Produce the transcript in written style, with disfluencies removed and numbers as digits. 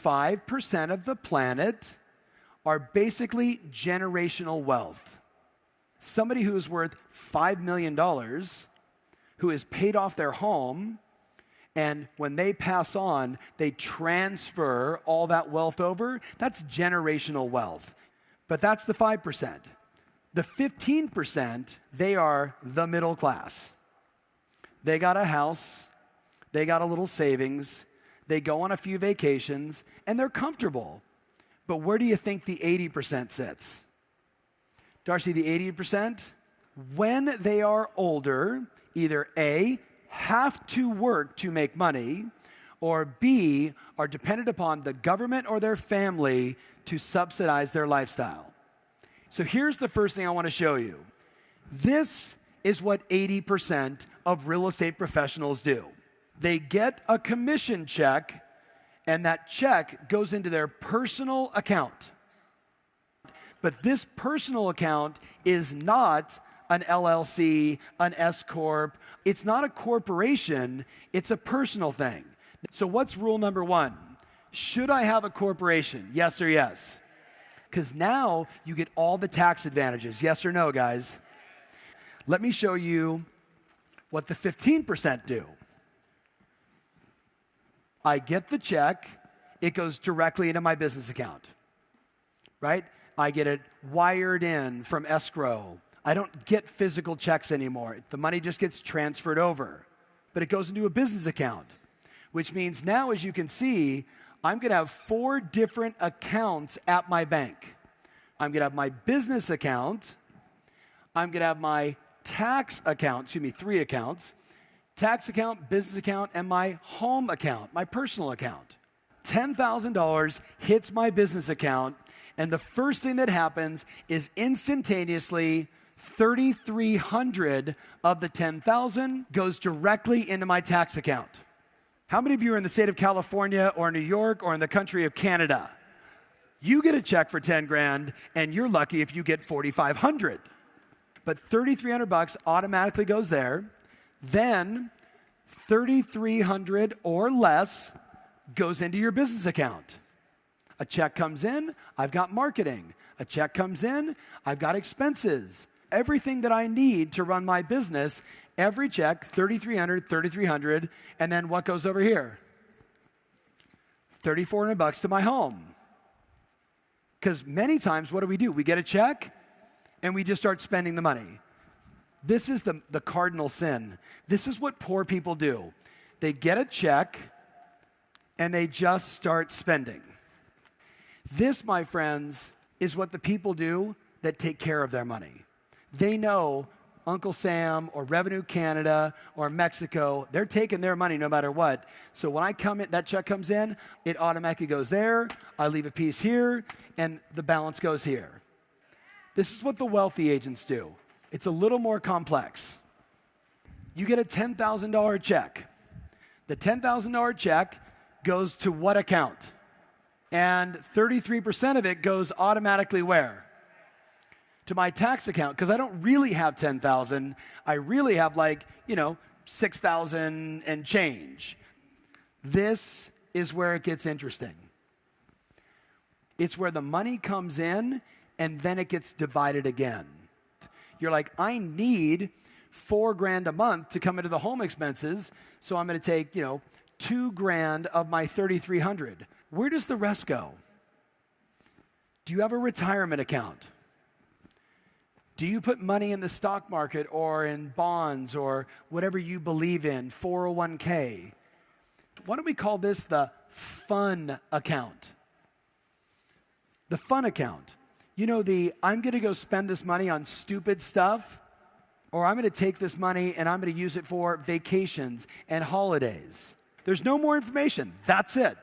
5% of the planet are basically generational wealth. Somebody who is worth $5 million, who has paid off their home, and when they pass on, they transfer all that wealth over. That's generational wealth. But that's the 5%. The 15%, they are the middle class. They got a house, they got a little savings, they go on a few vacations, and they're comfortable. But where do you think the 80% sits? Darcy, the 80%? When they are older, either A, have to work to make money, or B, are dependent upon the government or their family to subsidize their lifestyle. So here's the first thing I want to show you. This is what 80% of real estate professionals do. They get a commission check, and that check goes into their personal account. But this personal account is not an LLC, an S Corp. It's not a corporation, it's a personal thing. So what's rule number one? Should I have a corporation? Yes or yes? Because now you get all the tax advantages. Yes or no, guys? Let me show you what the 15% do. I get the check, it goes directly into my business account, right? I get it wired in from escrow. I don't get physical checks anymore. The money just gets transferred over, but it goes into a business account, which means now, as you can see, I'm gonna have 4 different accounts at my bank. I'm gonna have my business account, I'm gonna have my tax account, 3 accounts, tax account, business account, and my home account, my personal account. $10,000 hits my business account, and the first thing that happens is instantaneously $3,300 of the $10,000 goes directly into my tax account. How many of you are in the state of California or New York or in the country of Canada? You get a check for 10 grand, and you're lucky if you get 4,500. But $3,300 automatically goes there. Then 3,300 or less goes into your business account. A check comes in, I've got marketing. A check comes in, I've got expenses. Everything that I need to run my business, every check, 3,300, and then what goes over here? $3,400 to my home. Because many times, what do? We get a check, and we just start spending the money. This is the cardinal sin. This is what poor people do. They get a check, and they just start spending. This, my friends, is what the people do that take care of their money. They know Uncle Sam or Revenue Canada or Mexico, they're taking their money no matter what. So when I come in, that check comes in, it automatically goes there, I leave a piece here, and the balance goes here. This is what the wealthy agents do. It's a little more complex. You get a $10,000 check. The $10,000 check goes to what account? And 33% of it goes automatically where? To my tax account, because I don't really have 10,000. I really have 6,000 and change. This is where it gets interesting. It's where the money comes in and then it gets divided again. You're like, I need $4,000 a month to come into the home expenses, so I'm going to take, $2,000 of my 3,300. Where does the rest go? Do you have a retirement account? Do you put money in the stock market or in bonds or whatever you believe in, 401k? Why don't we call this the fun account? The fun account. I'm going to go spend this money on stupid stuff, or I'm going to take this money and I'm going to use it for vacations and holidays. There's no more information. That's it.